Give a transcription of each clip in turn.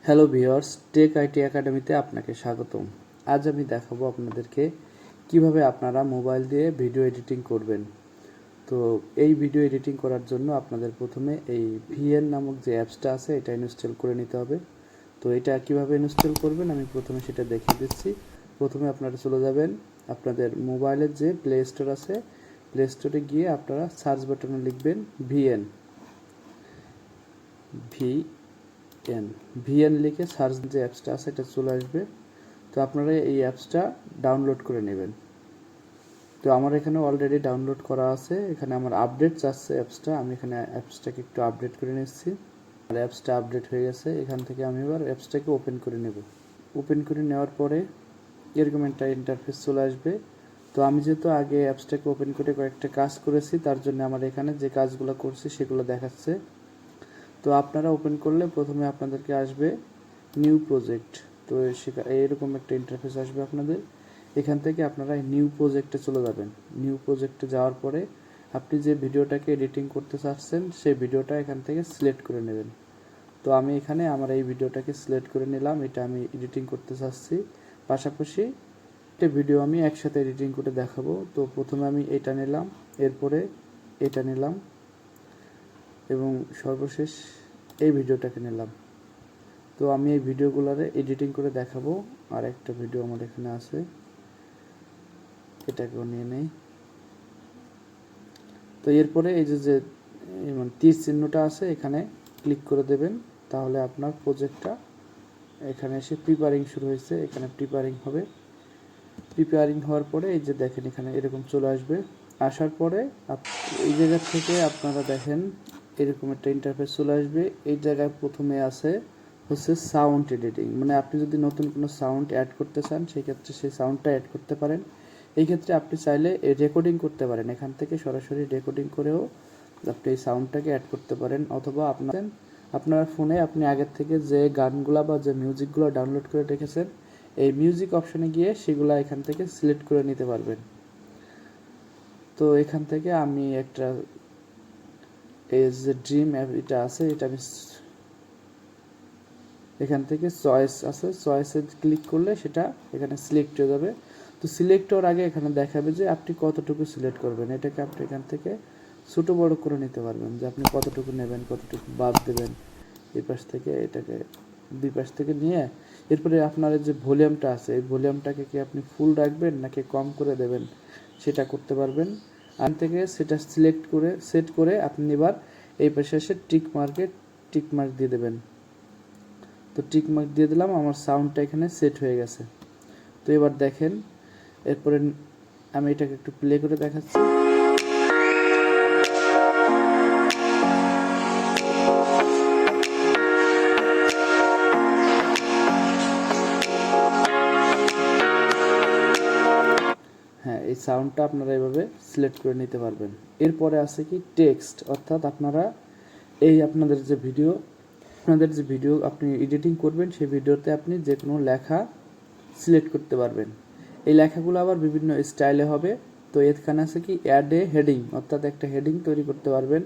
Hello viewers, take IT একাডেমিতে আপনাকে স্বাগতম। আজ আমি দেখাবো আপনাদেরকে কিভাবে আপনারা মোবাইল দিয়ে ভিডিও এডিটিং করবেন। তো এই ভিডিও এডিটিং করার জন্য আপনাদের প্রথমে এই ভিএন নামক যে অ্যাপসটা আছে এটা ইনস্টল করে নিতে হবে। তো এটা কিভাবে ইনস্টল করবেন আমি প্রথমে সেটা দেখিয়ে দিচ্ছি। প্রথমে আপনারা চলে যাবেন আপনাদের মোবাইলের যে প্লে স্টোর আছে, প্লে স্টোরে গিয়ে আপনারা সার্চ বাটনে লিখবেন ভিএন ভিএন লিখে সার্চ যে অ্যাপসটা আছে এটা চলে আসবে। তো আপনারা এই অ্যাপসটা ডাউনলোড করে নেবেন। তো আমার এখানে অলরেডি ডাউনলোড করা আছে, এখানে আমার আপডেট চাচ্ছে অ্যাপসটা। আমি এখানে অ্যাপসটাকে একটু আপডেট করে নিচ্ছি। আর অ্যাপসটা আপডেট হয়ে গেছে। এখান থেকে আমি এবার অ্যাপসটাকে ওপেন করে নেব। ওপেন করে নেওয়ার পরে এরকম একটা ইন্টারফেস চলে আসবে। তো আমি যেহেতু আগে অ্যাপসটাকে ওপেন করে কয়েকটা কাজ করেছি, তার জন্য আমার এখানে যে কাজগুলো করছি সেগুলো দেখাচ্ছে। তো আপনারা ওপেন করলে প্রথমে আপনাদেরকে আসবে নিউ প্রজেক্ট। তো এরকম একটা ইন্টারফেস আসবে আপনাদের। এখান থেকে আপনারা নিউ প্রজেক্টে চলে যাবেন। নিউ প্রজেক্টে যাওয়ার পরে আপনি যে ভিডিওটাকে এডিটিং করতে চাচ্ছেন সেই ভিডিওটা এখান থেকে সিলেক্ট করে নেবেন। তো আমি এখানে আমার এই ভিডিওটাকে সিলেক্ট করে নিলাম, এটা আমি এডিটিং করতে চাচ্ছি। পাশাপাশি একটা ভিডিও আমি একসাথে এডিটিং করে দেখাবো। তো প্রথমে আমি এটা নিলাম, এরপরে এটা নিলাম এবং সর্বশেষ এই ভিডিওটাকে নিলাম। তো আমি এই ভিডিওগুলোরে এডিটিং করে দেখাবো। আর একটা ভিডিও আমার এখানে আছে, এটাকেও নিয়ে নেই। তো এরপরে এই যে তীর চিহ্নটা আছে এখানে ক্লিক করে দেবেন, তাহলে আপনার প্রজেক্টটা এখানে এসে প্রিপারিং শুরু হয়েছে, এখানে প্রিপারিং হবে। প্রিপেয়ারিং হওয়ার পরে এই যে দেখেন এখানে এরকম চলে আসবে। আসার পরে এই জায়গা থেকে আপনারা দেখেন এরকম একটা ইন্টারফেস চলে আসবে। এই জায়গায় প্রথমে আছে হচ্ছে সাউন্ড এডিটিং, মানে আপনি যদি নতুন কোনো সাউন্ড অ্যাড করতে চান সেক্ষেত্রে সেই সাউন্ডটা অ্যাড করতে পারেন। এই ক্ষেত্রে আপনি চাইলে রেকর্ডিং করতে পারেন, এখান থেকে সরাসরি রেকর্ডিং করেও আপনি এই সাউন্ডটাকে অ্যাড করতে পারেন। অথবা আপনার ফোনে আপনি আগের থেকে যে গানগুলা বা যে মিউজিকগুলো ডাউনলোড করে রেখেছেন এই মিউজিক অপশনে গিয়ে সেগুলো এখান থেকে সিলেক্ট করে নিতে পারবেন। তো এখান থেকে আমি একটা এই যে ড্রিম অ্যাপ এটা আছে, এটা আমি এখান থেকে চয়েস আছে, চয়েসে ক্লিক করলে সেটা এখানে সিলেক্ট হয়ে যাবে। তো সিলেক্ট হওয়ার আগে এখানে দেখাবে যে আপনি কতটুকু সিলেক্ট করবেন। এটাকে আপনি এখান থেকে ছোটো বড় করে নিতে পারবেন, যে আপনি কতটুকু নেবেন, কতটুকু বাদ দেবেন। এই পাশ থেকে এটাকে দুই পাশ থেকে নিয়ে এরপরে আপনার যে ভলিউমটা আছে এই ভলিউমটাকে কি আপনি ফুল রাখবেন নাকি কম করে দেবেন সেটা করতে পারবেন। আন থেকে সেটা সিলেক্ট করে সেট করে আপনি এবার এই পাশে এসে টিক মার্ক দিয়ে দেবেন। তো টিক মার্ক দিয়ে দিলাম, আমার সাউন্ডটা এখানে সেট হয়ে গেছে। তো এবার দেখেন, এরপরে আমি এটাকে একটু প্লে করে দেখাচ্ছি। হ্যাঁ, এই সাউন্ডটা আপনারা এভাবে সিলেক্ট করে নিতে পারবেন। এরপরে আছে কি টেক্সট, অর্থাৎ আপনারা এই আপনাদের যে ভিডিও আপনি এডিটিং করবেন সেই ভিডিওতে আপনি যে কোনো লেখা সিলেক্ট করতে পারবেন। এই লেখাগুলো আবার বিভিন্ন স্টাইলে হবে। তো এখানে আছে কি অ্যাড এ হেডিং, অর্থাৎ একটা হেডিং তৈরি করতে পারবেন।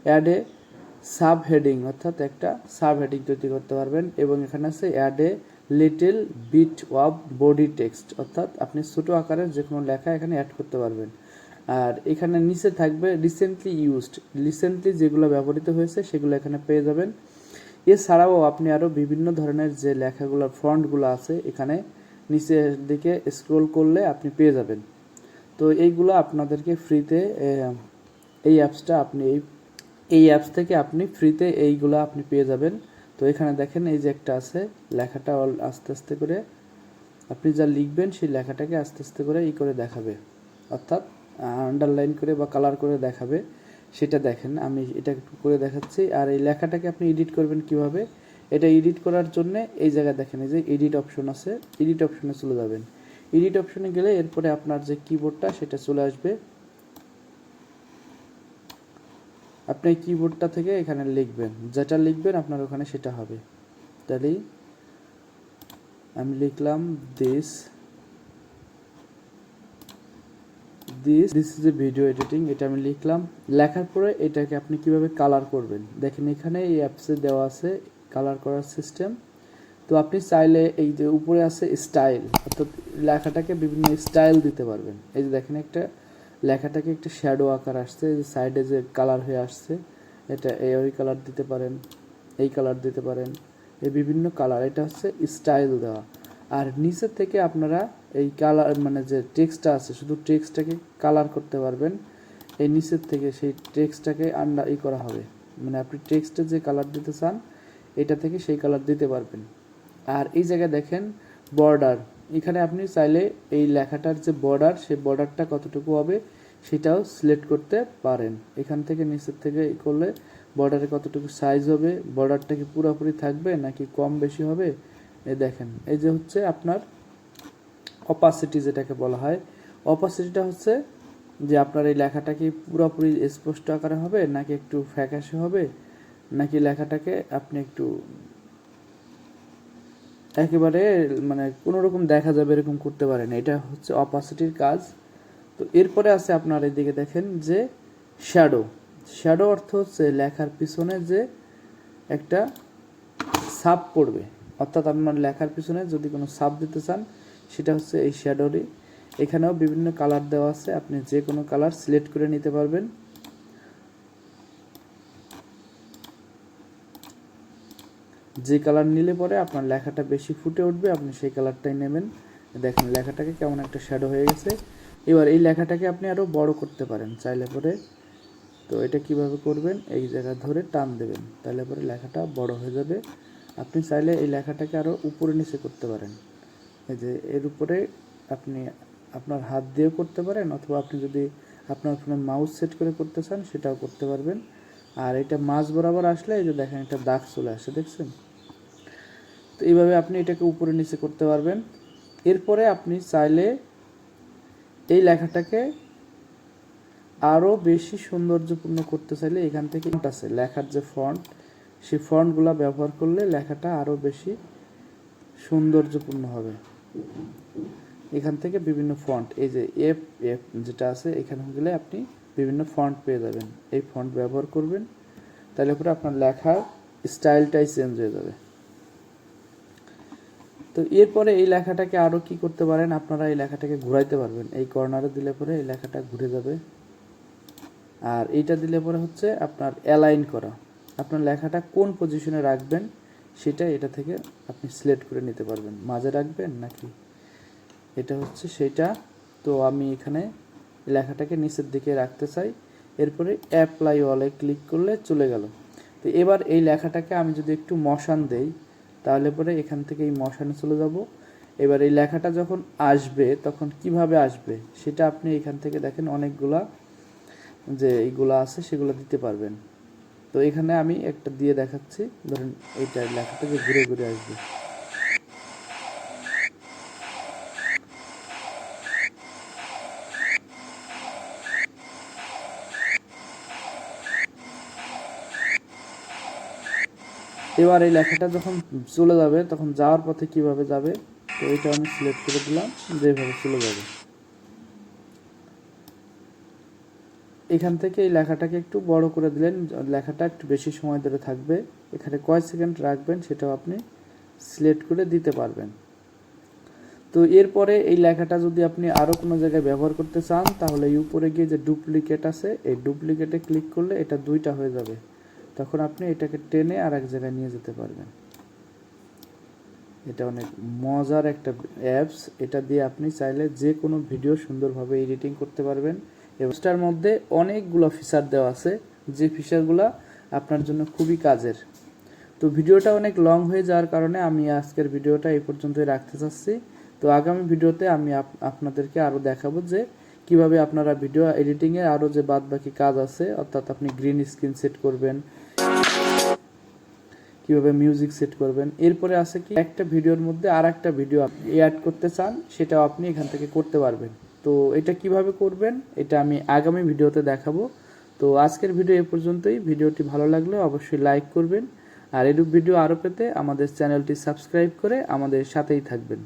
অ্যাড এ সাব হেডিং, অর্থাৎ একটা সাব হেডিং তৈরি করতে পারবেন। এবং এখানে আছে add a little bit of body text, অর্থাৎ আপনি ছোটো আকারের যে কোনো লেখা এখানে অ্যাড করতে পারবেন। আর এখানে নিচে থাকবে রিসেন্টলি যেগুলো ব্যবহৃত হয়েছে সেগুলো এখানে পেয়ে যাবেন। এছাড়াও আপনি আরও বিভিন্ন ধরনের যে লেখাগুলোর ফন্টগুলো আছে এখানে নিচের দিকে স্ক্রল করলে আপনি পেয়ে যাবেন। তো এইগুলো আপনাদেরকে ফ্রিতে এই অ্যাপসটা আপনি এই অ্যাপস থেকে আপনি ফ্রিতে এইগুলো আপনি পেয়ে যাবেন। তো এখানে দেখেন এই যে একটা আছে, লেখাটা আস্তে আস্তে করে আপনি যা লিখবেন সেই লেখাটাকে আস্তে আস্তে করে করে দেখাবে, অর্থাৎ আন্ডারলাইন করে বা কালার করে দেখাবে। সেটা দেখেন, আমি এটা একটু করে দেখাচ্ছি। আর এই লেখাটাকে আপনি এডিট করবেন কিভাবে, এটা এডিট করার জন্য এই জায়গায় দেখেন এই যে এডিট অপশন আছে, এডিট অপশনে চলে যাবেন। এডিট অপশনে গেলে এরপরে আপনার যে কিবোর্ডটা সেটা চলে আসবে। আপনি কিবোর্ডটা থেকে এখানে লিখবেন, যেটা লিখবেন আপনার ওখানে সেটা হবে। তাহলে আমি লিখলাম this is a video editing, এটা আমি লিখলাম। লেখার পরে এটাকে আপনি কিভাবে কালার করবেন দেখেন, এখানে এই অ্যাপসে দেওয়া আছে কালার করার সিস্টেম। তো আপনি চাইলে এই যে উপরে আছে স্টাইল, অর্থাৎ লেখাটাকে বিভিন্ন স্টাইল দিতে পারবেন। এই যে দেখেন একটা লেখাটাকে একটা শ্যাডো আকার আসছে, এই যে সাইডে যে কালার হয়ে আসছে, এটা এই কালার দিতে পারেন, এই কালার দিতে পারেন, এই বিভিন্ন কালার, এটা হচ্ছে স্টাইল দেওয়া। আর নিচের থেকে আপনারা এই কালার মানে যে টেক্সটটা আছে শুধু টেক্সটটাকে কালার করতে পারবেন। এই নিচের থেকে সেই টেক্সটটাকে করা হবে, মানে আপনি টেক্সটে যে কালার দিতে চান এটা থেকে সেই কালার দিতে পারবেন। আর এই জায়গায় দেখেন বর্ডার, এখানে আপনি চাইলে এই লেখাটার যে বর্ডার সেই বর্ডারটা কতটুকু হবে সেটাও সিলেক্ট করতে পারেন। এখান থেকে নিচের থেকে করলে বর্ডারে কতটুকু সাইজ হবে, বর্ডারটা কি পুরোপুরি থাকবে নাকি কম বেশি হবে। এই দেখেন এই যে হচ্ছে আপনার অপাসিটি যেটাকে বলা হয়, অপাসিটিটা হচ্ছে যে আপনার এই লেখাটা কি পুরোপুরি স্পষ্ট আকারে হবে নাকি একটু ফ্যাকাশে হবে, নাকি লেখাটাকে আপনি একটু একেবারে মানে কোনো রকম দেখা যাবে এরকম করতে পারেন। এটা হচ্ছে অপাসিটির কাজ। তো এরপরে আছে আপনার এদিকে দেখেন যে শ্যাডো। শ্যাডো অর্থ হচ্ছে লেখার পিছনে যে একটা ছাপ পড়বে, অর্থাৎ আপনার লেখার পিছনে যদি কোনো ছাপ দিতে চান সেটা হচ্ছে এই শ্যাডোরই। এখানেও বিভিন্ন কালার দেওয়া আছে, আপনি যে কোনো কালার সিলেক্ট করে নিতে পারবেন। যে কালার নিলে পরে আপনার লেখাটা বেশি ফুটে উঠবে আপনি সেই কালারটাই নেবেন। দেখেন লেখাটাকে কেমন একটা শ্যাডো হয়ে গেছে। এবার এই লেখাটাকে আপনি আরও বড় করতে পারেন চাইলে পরে। তো এটা কিভাবে করবেন, এই জায়গা ধরে টান দেবেন, তাহলে পরে লেখাটা বড় হয়ে যাবে। আপনি চাইলে এই লেখাটাকে আরও উপরে নিচে করতে পারেন, এই যে এর উপরে আপনি আপনার হাত দিয়েও করতে পারেন, অথবা আপনি যদি আপনার ফোনে মাউস সেট করে করতে চান সেটাও করতে পারবেন। আর এটা মাঝ বরাবর আসলে এই যে দেখেন একটা দাগ চলে আসে, দেখছেন। তো এইভাবে আপনি এটাকে উপরে নিচে করতে পারবেন। এরপরে আপনি চাইলে এই লেখাটাকে আরও বেশি সৌন্দর্যপূর্ণ করতে চাইলে এখান থেকে আছে লেখার যে ফন্ট, সেই ফন্টগুলো ব্যবহার করলে লেখাটা আরও বেশি সৌন্দর্যপূর্ণ হবে। এখান থেকে বিভিন্ন ফন্ট, এই যে এফ এফ যেটা আছে এখানে গেলে আপনি বিভিন্ন ফন্ট পেয়ে যাবেন, এই ফন্ট ব্যবহার করবেন, তাহলে পরে আপনার লেখার স্টাইলটাই চেঞ্জ হয়ে যাবে। তো এরপরে এই লেখাটাকে আরও কি করতে পারেন, আপনারা এই লেখাটাকে ঘুরাইতে পারবেন। এই কর্নারে দিলে পরে এই লেখাটা ঘুরে যাবে। আর এইটা দিলে পরে হচ্ছে আপনার অ্যালাইন করা, আপনার লেখাটা কোন পজিশনে রাখবেন সেটা এটা থেকে আপনি সিলেক্ট করে নিতে পারবেন, মাঝে রাখবেন নাকি, এটা হচ্ছে সেটা। তো আমি এখানে লেখাটাকে নিচের দিকে রাখতে চাই। এরপরে অ্যাপ্লাই অলে ক্লিক করলে চলে গেল। তো এবার এই লেখাটাকে আমি যদি একটু মশান দেই তাহলে পরে এখান থেকে এই মশানে চলে যাব। এবার এই লেখাটা যখন আসবে তখন কিভাবে আসবে সেটা আপনি এখান থেকে দেখেন অনেকগুলা যে এইগুলো আছে সেগুলো দিতে পারবেন। তো এখানে আমি একটা দিয়ে দেখাচ্ছি, ধরেন এইটা লেখাটা যে ঘুরে ঘুরে আসবে। এবার এই লেখাটা যখন চলে যাবে তখন যাওয়ার পথে কিভাবে যাবে, তো এটা আমি সিলেক্ট করে দিলাম, যেভাবে চলে যাবে। এখান থেকে এই লেখাটাকে একটু বড় করে দিলেন, লেখাটা একটু বেশি সময় ধরে থাকবে। এখানে কয় সেকেন্ড রাখবেন সেটাও আপনি সিলেক্ট করে দিতে পারবেন। তো এরপরে এই লেখাটা যদি আপনি আরও কোনো জায়গায় ব্যবহার করতে চান তাহলে এই উপরে গিয়ে যে ডুপ্লিকেট আছে এই ডুপ্লিকেটে ক্লিক করলে এটা দুইটা হয়ে যাবে, তখন আপনি এটাকে টেনে আর এক জায়গায় নিয়ে যেতে পারবেন। এটা অনেক মজার একটা অ্যাপস, এটা দিয়ে আপনি চাইলে যে কোনো ভিডিও সুন্দরভাবে এডিটিং করতে পারবেন। অ্যাপসটার মধ্যে অনেকগুলো ফিচার দেওয়া আছে, যে ফিচারগুলো আপনার জন্য খুবই কাজের। তো ভিডিওটা অনেক লং হয়ে যাওয়ার কারণে আমি আজকের ভিডিওটা এই পর্যন্তই রাখতে চাচ্ছি। তো আগামী ভিডিওতে আমি আপনাদেরকে আরও দেখাবো যে কিভাবে আপনারা ভিডিও এডিটিংয়ে আরও যে বাদবাকি কাজ আছে, অর্থাৎ আপনি গ্রিন স্ক্রিন সেট করবেন, কিভাবে মিউজিক সেট করবেন। এরপরে আছে কি একটা ভিডিওর মধ্যে আর একটা ভিডিও আপনি অ্যাড করতে চান সেটাও আপনি এখান থেকে করতে পারবেন। তো এটা কিভাবে করবেন এটা আমি আগামী ভিডিওতে দেখাবো। তো আজকের ভিডিও এ পর্যন্তই। ভিডিওটি ভালো লাগলে অবশ্যই লাইক করবেন, আর এরূপ ভিডিও আরও পেতে আমাদের চ্যানেলটি সাবস্ক্রাইব করে আমাদের সাথেই থাকবেন।